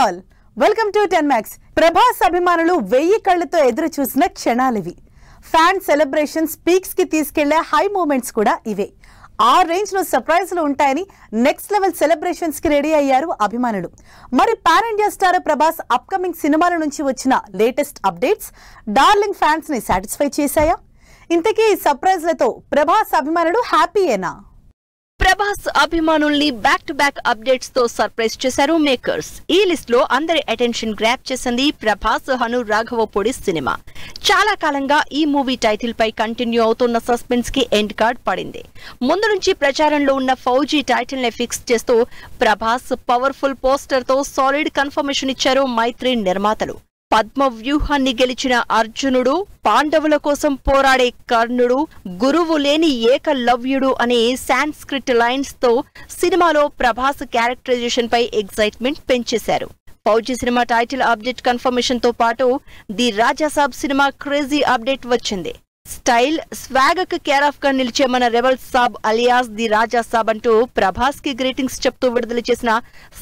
All welcome to 10 Max. Prabhas అభిమానులు 1000 కళ్ళతో ఎదురు చూసిన క్షణాలివి. ఫ్యాన్ సెలబ్రేషన్స్ పీక్స్ కి తీసుకెళ్లే హై మూమెంట్స్ కూడా ఇవే. ఆ రేంజ్ లో సర్ప్రైజ్లు ఉంటాయని నెక్స్ట్ లెవెల్ సెలబ్రేషన్స్ కి రెడీ అయ్యారు అభిమానులు. మరి pan India star Prabhas upcoming సినిమాల నుంచి వచ్చిన లేటెస్ట్ అప్డేట్స్ డార్లింగ్ ఫ్యాన్స్ ని సాటిస్ఫై చేశాయా? ఇంతకీ ఈ సర్ప్రైజ్లతో ప్రభాస్ అభిమానులు హ్యాపీయేనా? ప్రభాస్ అభిమానుల్ని బ్యాక్ టు బ్యాక్ అప్డేట్స్ తో సర్ప్రైజ్ చేశారు మేకర్స్. ఈ లిస్ట్ లో అందరి అటెన్షన్ గ్రాప్ చేసింది ప్రభాస్ హను రాఘవపూడి సినిమా. చాలా కాలంగా ఈ మూవీ టైటిల్ పై కంటిన్యూ అవుతున్న సస్పెన్స్ కి ఎండ్ కార్డ్ పడింది. ముందు నుంచి ప్రచారంలో ఉన్న ఫౌజీ టైటిల్ ని ఫిక్స్ చేస్తూ ప్రభాస్ పవర్ఫుల్ పోస్టర్ తో సాలిడ్ కన్ఫర్మేషన్ ఇచ్చారు మైత్రి నిర్మాతలు. పద్మ వ్యూహాన్ని గెలిచిన అర్జునుడు, పాండవుల కోసం పోరాడే కర్ణుడు, గురువు లేని ఏకలవ్యుడు అనే సాంస్క్రిట్ లైన్స్ తో సినిమాలో ప్రభాస్ క్యారెక్టరైజేషన్ పై ఎక్సైట్మెంట్ పెంచేశారు. ఫౌజీ సినిమా టైటిల్ అప్డేట్ కన్ఫర్మేషన్ తో పాటు ది రాజాసాబ్ సినిమా క్రేజీ అప్డేట్ వచ్చింది. స్టైల్ స్వాగ్ కు కేర్ ఆఫ్ గా నిలిచే మన rebel Saab alias the Raja Saab అంటూ ప్రభాస్ కి గ్రీటింగ్స్ చెప్తూ విడుదల చేసిన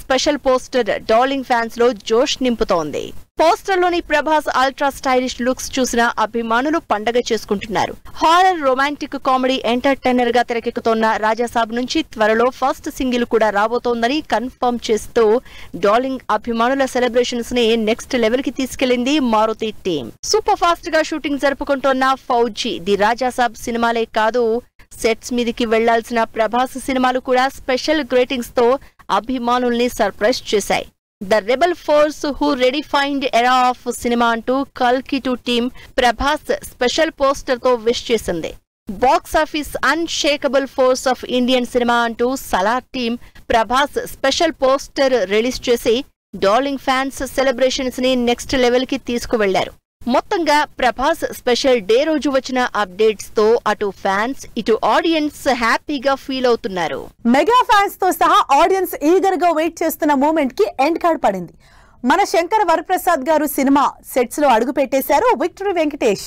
స్పెషల్ పోస్టర్ డార్లింగ్ ఫ్యాన్స్ లో జోష్ నింపుతోంది. పోస్టర్ లోని ప్రభాస్ అల్ట్రా స్టైలిష్ లుక్స్ చూసిన అభిమానులు పండగ చేసుకుంటున్నారు. హారర్ రొమాంటిక్ కామెడీ ఎంటర్టైనర్ గా తెరకెక్కుతోన్న రాజాసాబ్ నుంచి త్వరలో ఫస్ట్ సింగిల్ కూడా రాబోతోందని కన్ఫర్మ్ చేస్తూ డార్లింగ్ అభిమానుల సెలబ్రేషన్స్ ని నెక్స్ట్ లెవెల్ కి తీసుకెళ్లింది మారుతి టీం. సూపర్ ఫాస్ట్ గా షూటింగ్ జరుపుకుంటోన్న ఫౌజీ ది రాజాసాబ్ సినిమాలే కాదు, సెట్స్ మీదికి వెళ్లాల్సిన ప్రభాస్ సినిమాలు కూడా స్పెషల్ గ్రేటింగ్స్ తో అభిమానుల్ని సర్ప్రైజ్ చేశాయి. The rebel force who redefined era of cinema అంటూ కల్కి 2 టీం ప్రభాస్ స్పెషల్ పోస్టర్ తో విష్ చేసింది. Box office unshakable force of Indian cinema అంటూ Salaar team Prabhas special poster release చేసి డార్లింగ్ ఫ్యాన్స్ సెలబ్రేషన్స్ ని నెక్స్ట్ లెవెల్ కి తీసుకువెళ్లారు. మొత్తంగా ప్రభాస్ స్పెషల్ డే రోజు వచ్చిన అప్డేట్స్ తో అటు ఫ్యాన్స్ ఇటు ఆడియన్స్ హ్యాపీగా ఫీల్ అవుతున్నారు. మెగా ఫ్యాన్స్ తో సహా ఆడియన్స్ ఈగర్ గా వెయిట్ చేస్తున్న మూమెంట్ కి ఎండ్ కార్డ్ పడింది. మన శంకర వరప్రసాద్ గారు సినిమా సెట్స్ లో అడుగు పెట్టేశారు విక్టరీ వెంకటేష్.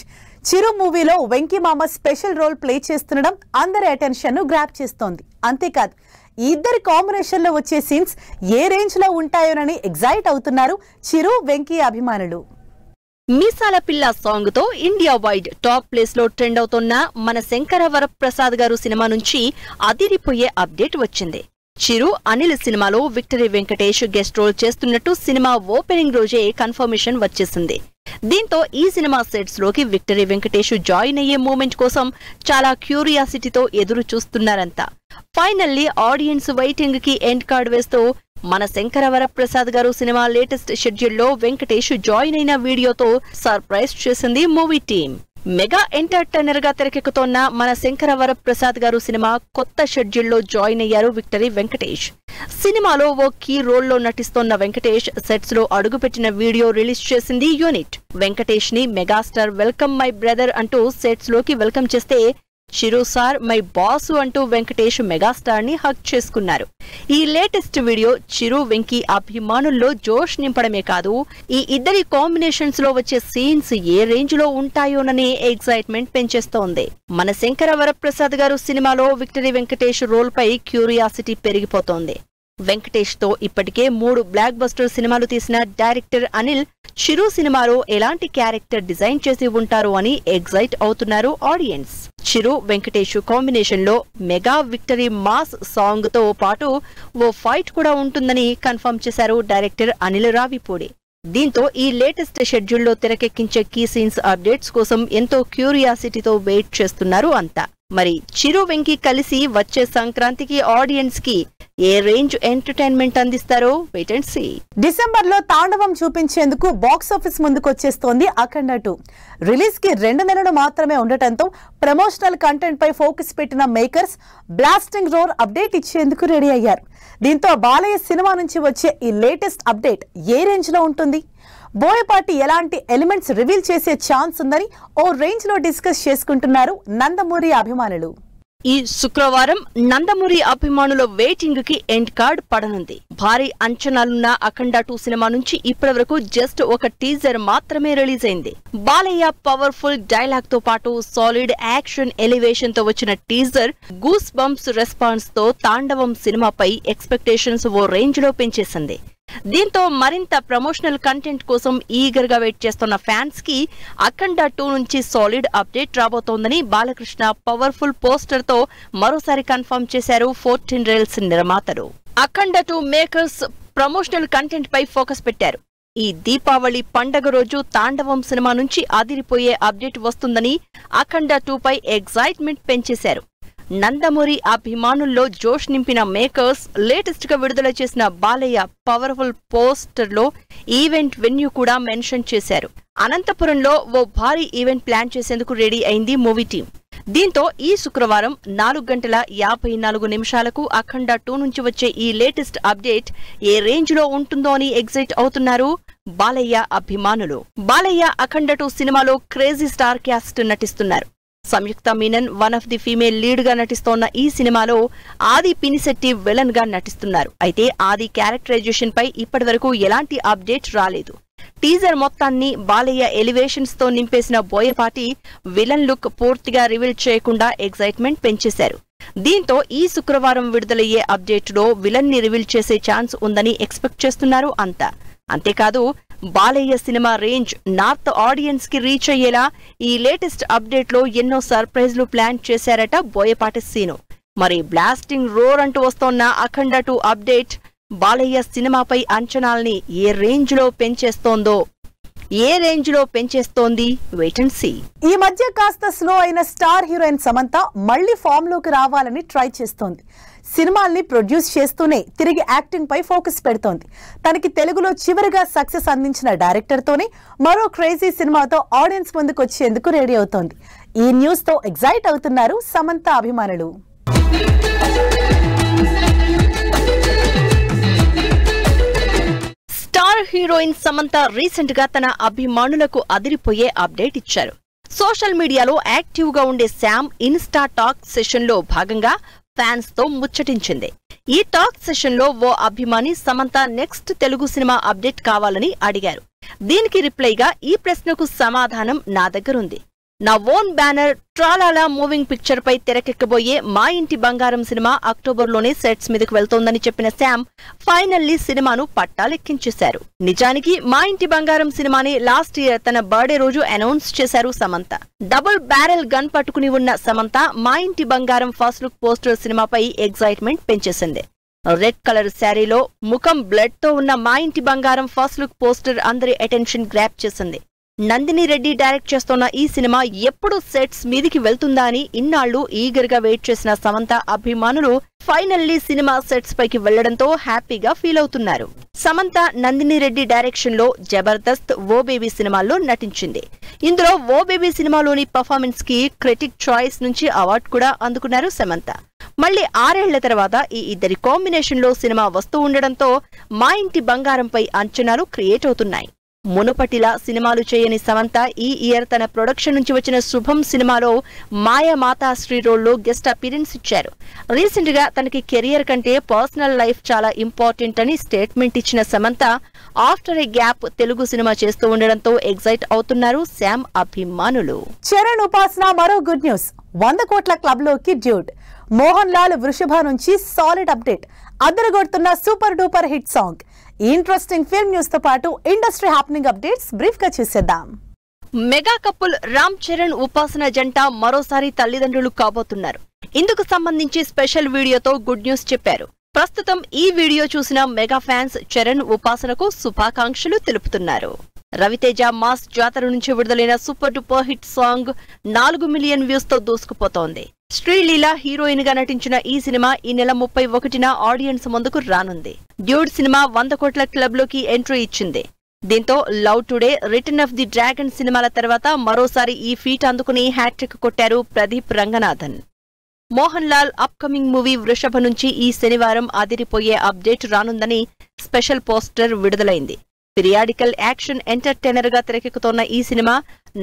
చిరు మూవీలో వెంకీ మామ స్పెషల్ రోల్ ప్లే చేస్తుండడం అందరి అటెన్షన్ ను గ్రాప్ చేస్తోంది. అంతేకాదు ఈ ఇద్దరి కాంబినేషన్ లో వచ్చే సీన్స్ ఏ రేంజ్ లో ఉంటాయోనని ఎగ్జైట్ అవుతున్నారు చిరు వెంకీ అభిమానులు. మీసాల పిల్ల సాంగ్ తో ఇండియా వైడ్ టాప్ ప్లేస్ లో ట్రెండ్ అవుతున్న మన శంకర వరప్రసాద్ గారు సినిమా నుంచి అదిరిపోయే అప్డేట్ వచ్చింది. చిరు అనిల్ సినిమాలో విక్టరీ వెంకటేష్ గెస్ట్ రోల్ చేస్తున్నట్టు సినిమా ఓపెనింగ్ రోజే కన్ఫర్మేషన్ వచ్చేసింది. దీంతో ఈ సినిమా సెట్స్ లోకి విక్టరీ వెంకటేష్ జాయిన్ అయ్యే మూమెంట్ కోసం చాలా క్యూరియాసిటీతో ఎదురు చూస్తున్నారంతా. ఫైనల్లీ ఆడియన్స్ వెయిటింగ్ కి ఎండ్ కార్డ్ వేస్తూ మన శంకర వరప్రసాద్ గారు సినిమా లేటెస్ట్ షెడ్యూల్ లో వెంకటేష్ జాయిన్ అయిన వీడియోతో సర్ప్రైజ్ చేసింది మూవీ టీం. మెగా ఎంటర్టైనర్ గా తెరకెక్కుతోన్న మన శంకర వరప్రసాద్ గారు సినిమా కొత్త షెడ్యూల్ లో జాయిన్ అయ్యారు విక్టరీ వెంకటేష్. సినిమాలో ఓ కీ రోల్ లో నటిస్తోన్న వెంకటేష్ సెట్స్ లో అడుగుపెట్టిన వీడియో రిలీజ్ చేసింది యూనిట్. వెంకటేష్ ని మెగాస్టార్ వెల్కమ్ మై బ్రదర్ అంటూ సెట్స్ లోకి వెల్కమ్ చేస్తే చిరు సార్ మై బాసు అంటూ వెంకటేష్ మెగాస్టార్ ని హక్ చేసుకున్నారు. ఈ లేటెస్ట్ వీడియో చిరు వెంకీ అభిమానుల్లో జోష్ నింపడమే కాదు, ఈ ఇద్దరి కాంబినేషన్స్ లో వచ్చే సీన్స్ ఏ రేంజ్ లో ఉంటాయోననే ఎక్సైట్మెంట్ పెంచేస్తోంది. మన శంకర వరప్రసాద్ గారు సినిమాలో విక్టరీ వెంకటేష్ రోల్ పై క్యూరియాసిటీ పెరిగిపోతోంది. వెంకటేష్ తో ఇప్పటికే 3 బ్లాక్ బస్టర్ సినిమాలు తీసిన డైరెక్టర్ అనిల్ చిరు సినిమాలో ఎలాంటి క్యారెక్టర్ డిజైన్ చేసి ఉంటారు అని ఎగ్జైట్ అవుతున్నారు ఆడియన్స్. చిరు వెంకటేష్ కాంబినేషన్ లో మెగా విక్టరీ మాస్ సాంగ్ తో పాటు ఓ ఫైట్ కూడా ఉంటుందని కన్ఫర్మ్ చేశారు డైరెక్టర్ అనిల్ రావిపూడి. దీంతో ఈ లేటెస్ట్ షెడ్యూల్ లో తెరకెక్కించే కీ సీన్స్ అప్డేట్స్ కోసం ఎంతో క్యూరియాసిటీతో వెయిట్ చేస్తున్నారు అంతా. మరి చిరు వెంకీ కలిసి వచ్చే సంక్రాంతికి ఆడియన్స్ కి ఏ రేంజ్ ఎంటర్టైన్మెంట్ అందిస్తారో వెయిట్ అండ్ సీ. డిసెంబర్ లో తాండవం చూపించేందుకు బాక్స్ ఆఫీస్ ముందుకు వచ్చేస్తోంది అఖండ 2. రిలీజ్ కి 2 నెలలు మాత్రమే ఉండటంతో ప్రమోషనల్ కంటెంట్ పై ఫోకస్ పెట్టిన మేకర్స్ బ్లాస్టింగ్ రోర్ అప్డేట్ ఇచ్చేందుకు రెడీ అయ్యారు. దీంతో బాలయ్య సినిమా నుంచి వచ్చే ఈ లేటెస్ట్ అప్డేట్ ఏ రేంజ్ లో ఉంటుంది? బోయపాటి ఎలాంటి ఎలిమెంట్స్ రివీల్ చేసే ఛాన్స్ ఉందని ఓ రేంజ్ లో డిస్కస్ చేసుకుంటున్నారు నందమూరి అభిమానులు. ఈ శుక్రవారం నందమూరి అభిమానుల వెయిటింగ్ కి ఎండ్ కార్డ్ పడనుంది. భారీ అంచనాలున్న అఖండ 2 సినిమా నుంచి ఇప్పటివరకు జస్ట్ ఒక టీజర్ మాత్రమే రిలీజ్ అయింది. బాలయ్య పవర్ఫుల్ డైలాగ్ తో పాటు సాలిడ్ యాక్షన్ ఎలివేషన్ తో వచ్చిన టీజర్ గూస్ బంప్స్ రెస్పాన్స్ తో తాండవం సినిమాపై ఎక్స్పెక్టేషన్స్ ఓ రేంజ్ లో పెంచేసింది. దీంతో మరింత ప్రమోషనల్ కంటెంట్ కోసం ఈగర్ గా వెయిట్ చేస్తున్న ఫ్యాన్స్ కి అఖండ 2 నుంచి సాలిడ్ అప్డేట్ రాబోతోందని బాలకృష్ణ పవర్ఫుల్ పోస్టర్ తో మరోసారి కన్ఫర్మ్ చేశారు 14 రీల్స్ నిర్మాతలు. అఖండ 2 మేకర్స్ ప్రమోషనల్ కంటెంట్ పై ఫోకస్ పెట్టారు. ఈ దీపావళి పండగ రోజు తాండవం సినిమా నుంచి అదిరిపోయే అప్డేట్ వస్తుందని అఖండ 2 పై ఎగ్జైట్మెంట్ పెంచేశారు. నందమూరి అభిమానుల్లో జోష్ నింపిన మేకర్స్ లేటెస్ట్ గా విడుదల చేసిన బాలయ్య పవర్ఫుల్ పోస్టర్ లో ఈవెంట్ వెన్యూ కూడా మెన్షన్ చేశారు. అనంతపురంలో ఓ భారీ ఈవెంట్ ప్లాన్ చేసేందుకు రెడీ అయింది మూవీ టీం. దీంతో ఈ శుక్రవారం 4:54 అఖండ 2 నుంచి వచ్చే ఈ లేటెస్ట్ అప్డేట్ ఏ రేంజ్ లో ఉంటుందో అని ఎగ్జైట్ అవుతున్నారు బాలయ్య అభిమానులు. బాలయ్య అఖండ 2 సినిమాలో క్రేజీ స్టార్ క్యాస్ట్ నటిస్తున్నారు. Samyuktha Menon one of the female lead గా నటిస్తోన్న ఈ సినిమాలో ఆది పినిశెట్టి విలన్ గా నటిస్తున్నారు. అయితే ఆది క్యారెక్టరైజేషన్ పై ఇప్పటివరకు ఎలాంటి అప్డేట్ రాలేదు. టీజర్ మొత్తాన్ని బాలయ్య ఎలివేషన్స్ తో నింపేసిన బోయపాటి విలన్ లుక్ పూర్తిగా రివీల్ చేయకుండా ఎగ్జైట్మెంట్ పెంచేశారు. దీంతో ఈ శుక్రవారం విడుదలయ్యే అప్డేట్ లో విలన్ ని రివీల్ చేసే ఛాన్స్ ఉందని ఎక్స్పెక్ట్ చేస్తున్నారు అంతా. అంతేకాదు Balayya cinema range north audience కి రీచ్ అయ్యేలా ఈ లేటెస్ట్ అప్డేట్ లో ఎన్నో సర్ప్రైజ్లు ప్లాన్ చేశారట బోయపాటి సీను. మరి బ్లాస్టింగ్ రోర్ అంటూ వస్తోన్న అఖండ 2 అప్డేట్ బాలయ్య సినిమాపై అంచనాల్ని ఏ రేంజ్ లో పెంచేస్తోంది వెయిట్ అండ్ సీ. ఈ మధ్య కాస్త స్లో అయిన స్టార్ హీరోయిన్ సమంత మళ్లీ ఫామ్ లోకి రావాలని ట్రై చేస్తోంది. సినిమాల్ని ప్రొడ్యూస్ చేస్తూనే తిరిగి యాక్టింగ్ పై ఫోకస్ పెడుతోంది. తనకి తెలుగులో చివరిగా సక్సెస్ అందించిన డైరెక్టర్ తోనే మరో క్రేజీ సినిమాతో ఆడియన్స్ ముందుకు వచ్చేందుకు రెడీ అవుతోంది. ఈ న్యూస్ తో ఎగ్జైట్ అవుతున్నారు సమంత అభిమానులు. స్టార్ హీరోయిన్ సమంత రీసెంట్ గా తన అభిమానులకు అదిరిపోయే అప్డేట్ ఇచ్చారు. సోషల్ మీడియాలో యాక్టివ్ గా ఉండే శామ్ ఇన్స్టా టాక్ సెషన్ లో భాగంగా ఫ్యాన్స్ తో ముచ్చటించింది. ఈ టాక్ సెషన్ లో ఓ అభిమాని Samantha next Telugu cinema update కావాలని అడిగారు. దీనికి రిప్లైగా ఈ ప్రశ్నకు సమాధానం నా దగ్గరుంది. నా ఓన్ బ్యానర్ ట్రాలాలా మూవింగ్ పిక్చర్ పై తెరకెక్కబోయే మా ఇంటి బంగారం సినిమా అక్టోబర్లోనే సెట్స్ మీదకు వెళ్తోందని చెప్పిన శామ్ ఫైనల్లీ సినిమాను పట్టాలెక్కించేశారు. నిజానికి మా ఇంటి బంగారం సినిమాని లాస్ట్ ఇయర్ తన బర్త్డే రోజు అనౌన్స్ చేశారు సమంత. డబుల్ బ్యారెల్ గన్ పట్టుకుని ఉన్న సమంత మా ఇంటి బంగారం ఫస్ట్ లుక్ పోస్టర్ సినిమాపై ఎగ్జైట్మెంట్ పెంచేసింది. రెడ్ కలర్ శారీలో ముఖం బ్లడ్ తో ఉన్న మా ఇంటి బంగారం ఫస్ట్ లుక్ పోస్టర్ అందరి అటెన్షన్ గ్రాప్ చేసింది. నందిని రెడ్డి డైరెక్ట్ చేస్తోన్న ఈ సినిమా ఎప్పుడు సెట్స్ మీదికి వెళ్తుందా అని ఇన్నాళ్లు ఈగర్ గా వెయిట్ చేసిన సమంత అభిమానులు ఫైనల్లీ సినిమా సెట్స్ పైకి వెళ్లడంతో హ్యాపీగా ఫీల్ అవుతున్నారు. సమంత నందిని రెడ్డి డైరెక్షన్ లో జబర్దస్త్ ఓ బేబీ సినిమాల్లో నటించింది. ఇందులో ఓ బేబీ సినిమాలోని పర్ఫార్మెన్స్ కి క్రిటిక్ చాయిస్ నుంచి అవార్డు కూడా అందుకున్నారు సమంత. మళ్లీ 6 ఏళ్ల తర్వాత ఈ ఇద్దరి కాంబినేషన్ లో సినిమా వస్తూ ఉండడంతో మా ఇంటి బంగారంపై అంచనాలు క్రియేట్ అవుతున్నాయి. మునుపటిలా సినిమాలు చేయని సమంత ఈ ఇయర్ తన ప్రొడక్షన్ నుంచి వచ్చిన శుభం సినిమాలో మాయా మాతాశ్రీ రోల్లో గెస్ట్ అపీరెన్స్ ఇచ్చారు. రీసెంట్ గా తనకి కెరియర్ కంటే పర్సనల్ లైఫ్ చాలా ఇంపార్టెంట్ అని స్టేట్మెంట్ ఇచ్చిన సమంత ఆఫ్టర్ ఏ గ్యాప్ తెలుగు సినిమా చేస్తూ ఉండడంతో ఎగ్జైట్ అవుతున్నారు శామ్ అభిమానులు. చరణ్ ఉపాసన మరో గుడ్ న్యూస్. 100 కోట్ల క్లబ్ లోకి డ్యూట్. మోహన్ లాల్ వృషభ నుంచి సాలిడ్ అప్డేట్. అదరగొడుతున్న super duper hit song. Interesting film news తో పాటు ఇండస్ట్రీ హ్యాపెనింగ్ అప్డేట్స్ బ్రీఫ్ గా చూసేద్దాం. మెగా కపుల్ రామ్ చరణ్ ఉపాసన జంట మరోసారి తల్లిదండ్రులు కాబోతున్నారు. ఇందుకు సంబంధించి స్పెషల్ వీడియోతో గుడ్ న్యూస్ చెప్పారు. ప్రస్తుతం ఈ వీడియో చూసిన మెగా ఫ్యాన్స్ చరణ్ ఉపాసనకు శుభాకాంక్షలు తెలుపుతున్నారు. రవితేజ మాస్ జాతర నుంచి విడుదలైన super duper hit song 4 million views తో దూసుకుపోతోంది. శ్రీలీల హీరోయిన్ గా నటించిన ఈ సినిమా ఈ నెల 31న ఆడియన్స్ ముందుకు రానుంది. డ్యూడ్ సినిమా 100 కోట్ల క్లబ్ లోకి ఎంట్రీ ఇచ్చింది. దీంతో love today, return of the dragon సినిమాల తర్వాత మరోసారి ఈ ఫీట్ అందుకుని హ్యాట్రిక్ కొట్టారు ప్రదీప్ రంగనాథన్. మోహన్ లాల్ అప్కమింగ్ మూవీ వృషభ నుంచి ఈ శనివారం అదిరిపోయే అప్డేట్ రానుందని స్పెషల్ పోస్టర్ విడుదలైంది. పిరియాడికల్ యాక్షన్ ఎంటర్టైనర్ గా తెరకెక్కుతోన్న ఈ సినిమా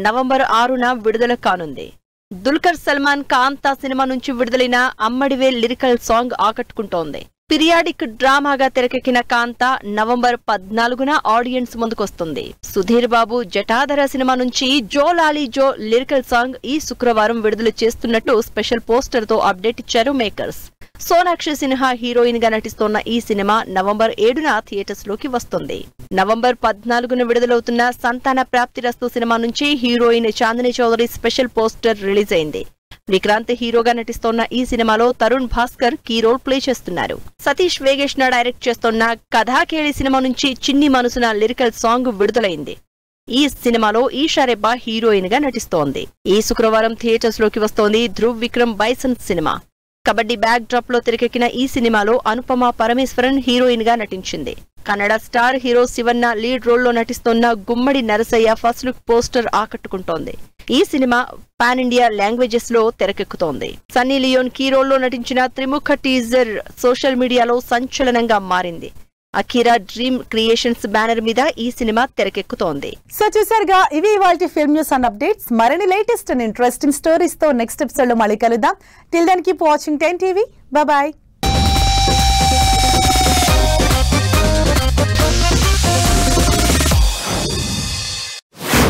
నవంబర్ 6న విడుదల కానుంది. దుల్కర్ సల్మాన్ కాంతా సినిమా నుంచి విడుదలైన అమ్మడివే లిరికల్ సాంగ్ ఆకట్టుకుంటోంది. పిరియాడిక్ డ్రామాగా తెరకెక్కిన కాంతా November 14న audience ముందుకొస్తుంది. Sudheer Babu Jatadhara cinema నుంచి జో లాలీ జో లిరికల్ సాంగ్ ఈ శుక్రవారం విడుదల చేస్తున్నట్టు స్పెషల్ పోస్టర్ తో అప్డేట్ ఇచ్చారు మేకర్స్. సోనాక్షి సిన్హా హీరోయిన్ గా నటిస్తోన్న ఈ సినిమా నవంబర్ 7న థియేటర్స్ లోకి వస్తుంది. నవంబర్ 14న విడుదలవుతున్న సంతాన ప్రాప్తిరస్తు సినిమా నుంచి heroine Chandini Chowdary special poster release అయింది. విక్రాంత్ హీరోగా నటిస్తోన్న ఈ సినిమాలో Tharun Bhaskar key role play చేస్తున్నారు. సతీష్ వేగేష్ణ డైరెక్ట్ చేస్తోన్న కథాకేళి సినిమా నుంచి చిన్ని మనసున లిరికల్ సాంగ్ విడుదలైంది. ఈ సినిమాలో ఈషా రెబ్బా హీరోయిన్ గా నటిస్తోంది. ఈ శుక్రవారం థియేటర్స్ లోకి వస్తోంది Dhruv Vikram bison cinema. Kabaddi back drop లో తెరకెక్కిన ఈ సినిమాలో అనుపమ పరమేశ్వరన్ హీరోయిన్ గా నటించింది. Kannada star hero Shivanna lead రోల్లో నటిస్తోన్న Gummadi Narsaiah first look poster ఆకట్టుకుంటోంది. ఈ సినిమా పాన్ ఇండియా లాంగ్వేజెస్ లో తెరకెక్కుతోంది. సన్నీ లియోన్ కీ రోల్లో నటించిన త్రిముఖ టీజర్ సోషల్ మీడియాలో సంచలనంగా మారింది. అఖీరా డ్రీమ్ క్రియేషన్స్ బ్యానర్ మీద ఈ సినిమా తెరకెక్కుతోంది. సో చూసారుగా, ఇవి ఇవాల్టి ఫిల్మ్ న్యూస్ అండ్ అప్డేట్స్. మరిన్ని లేటెస్ట్ అండ్ ఇంట్రెస్టింగ్ స్టోరీస్ తో నెక్స్ట్ ఎపిసోడ్ లో మళ్ళీ కలుద్దాం. Till then keep watching 10 TV. Bye.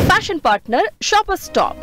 Fashion partner shopper stop.